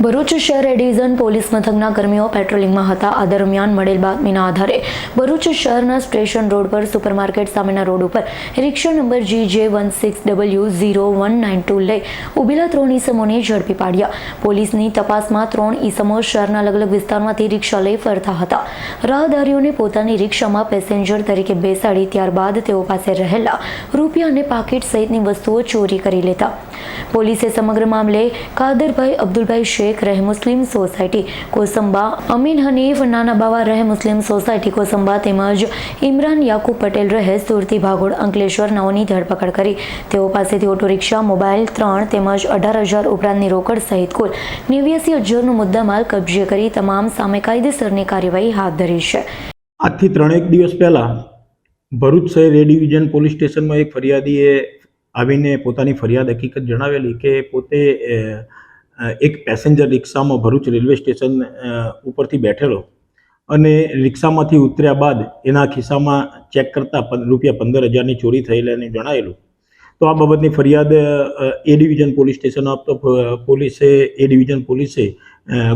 ભરૂચ શહેર એ division police મથકના કર્મીઓ પેટ્રોલિંગમાં હતા. આ દરમિયાન મળેલ બાતમીના આધારે ભરૂચ શહેરના સ્ટેશન રોડ પર સુપરમાર્કેટ સામેના રોડ ઉપર રિક્ષા નંબર GJ16W0192 લઈ ઉભેલા 3 ઈસમોને ઝડપી પાડ્યા. પોલીસની તપાસમાં 3 ઈસમો શહેરના અલગ અલગ વિસ્તારમાંથી રિક્ષા લઈ ફરતા હતા. રાહદારીઓને પોતાની રિક્ષામાં પેસેન્જર તરીકે બેસાડી ત્યારબાદ તેઓ પાસે રહેલા રૂપિયા અને પાકીટ સહિતની વસ્તુઓ ચોરી કરી લેતા. પોલીસે સમગ્ર મામલે કાદરભાઈ અબ્દુલભાઈ શેખ રહે મુસ્લિમ સોસાયટી કોસંબા, અમીન હનીફ નાના બાવા રહે મુસ્લિમ સોસાયટી કોસંબા તેમજ ઇમરાન યાકુબ પટેલ રહે સુરતી ભાગોળ અંકલેશ્વર નાઓની ધરપકડ કરી તેઓ પાસેથી ઓટો રિક્ષા, મોબાઈલ 3 તેમજ 18,000 ઉપરાંતની રોકડ સહિત કુલ 89,000નો મુદ્દામાલ કબજે કરી તમામ સામે કાયદેસરની કાર્યવાહી હાથ ધરી છે. આજથી 3 દિવસ પહેલા ભરૂચ શહેર એ ડિવિઝન પોલીસ સ્ટેશનમાં એક ફરિયાદીએ આવીને પોતાની ફરિયાદ હકીકત જણાવેલી કે પોતે એક પેસેન્જર રિક્ષામાં ભરૂચ રેલવે સ્ટેશન ઉપરથી બેઠેલો અને રિક્ષામાંથી ઉતર્યા બાદ એના ખિસ્સામાં ચેક કરતા રૂપિયા 15,000ની ચોરી થયેલાને જણાવેલું. તો આ બાબતની ફરિયાદ એ ડિવિઝન પોલીસ સ્ટેશન આપતો પોલીસે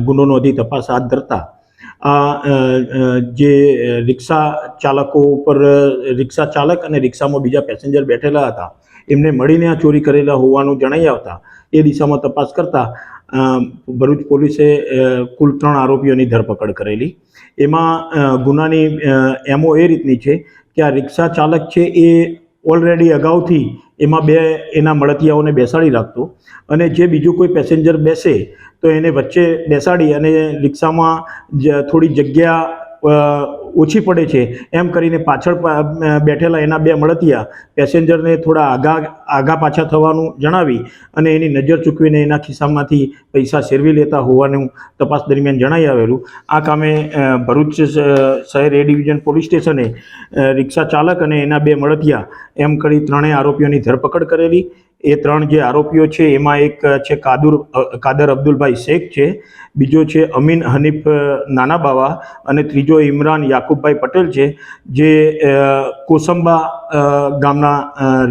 ગુનો નોંધી તપાસ હાથ ધરતા જે રિક્ષા ચાલકો ઉપર રિક્ષા ચાલક અને રિક્ષામાં બીજા પેસેન્જર બેઠેલા હતા એમને મળીને આ ચોરી કરેલા હોવાનું જણાઈ આવતા એ દિશામાં તપાસ કરતા ભરૂચ પોલીસે કુલ 3 આરોપીઓની ધરપકડ કરેલી. એમાં ગુનાની એમો એ રીતની છે કે આ રિક્ષા ચાલક છે એ ઓલરેડી અગાઉથી એમાં 2 એના મળતિયાઓને બેસાડી રાખતો અને જે બીજું કોઈ પેસેન્જર બેસે તો એને વચ્ચે બેસાડી અને રિક્ષામાં થોડી જગ્યા ઓછી પડે છે એમ કરીને પાછળ બેઠેલા એના 2 મળતિયા પેસેન્જરને થોડા આગા પાછા થવાનું જણાવી અને એની નજર ચૂકવીને એના ખિસ્સામાંથી પૈસા સેરવી લેતા હોવાનું તપાસ દરમિયાન જણાઈ આવેલું. આ કામે ભરૂચ શહેર એ ડિવિઝન પોલીસ સ્ટેશને રિક્ષા ચાલક અને એના 2 મળતિયા એમ કરી 3 આરોપીઓની ધરપકડ કરેલી. એ 3 જે આરોપીઓ છે એમાં એક છે કાદર અબ્દુલભાઈ શેખ છે, બીજો છે અમીન હનીફ નાના બાવા અને ત્રીજો ઇમરાન યાકુબભાઈ પટેલ છે જે કોસંબા ગામના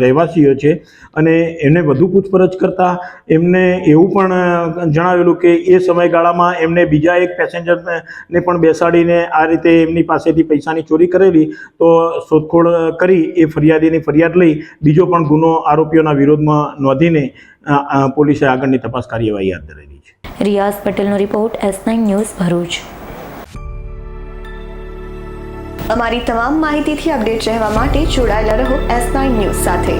રહેવાસીઓ છે. અને એને વધુ પૂછપરછ કરતાં એમને એવું પણ જણાવેલું કે એ સમયગાળામાં એમને બીજા એક પેસેન્જરને પણ બેસાડીને આ રીતે એમની પાસેથી પૈસાની ચોરી કરેલી. તો શોધખોળ કરી એ ફરિયાદીની ફરિયાદ લઈ બીજો પણ ગુનો આરોપીઓના વિરોધમાં નોંધીને પોલીસે આગળની તપાસ કાર્યવાહી હાથ ધરેલી છે. રિયાઝ પટેલનો રિપોર્ટ S9 ન્યૂઝ ભરૂચ. અમારી તમામ માહિતીથી અપડેટ રહેવા માટે જોડાયેલા રહો S9 ન્યૂઝ સાથે.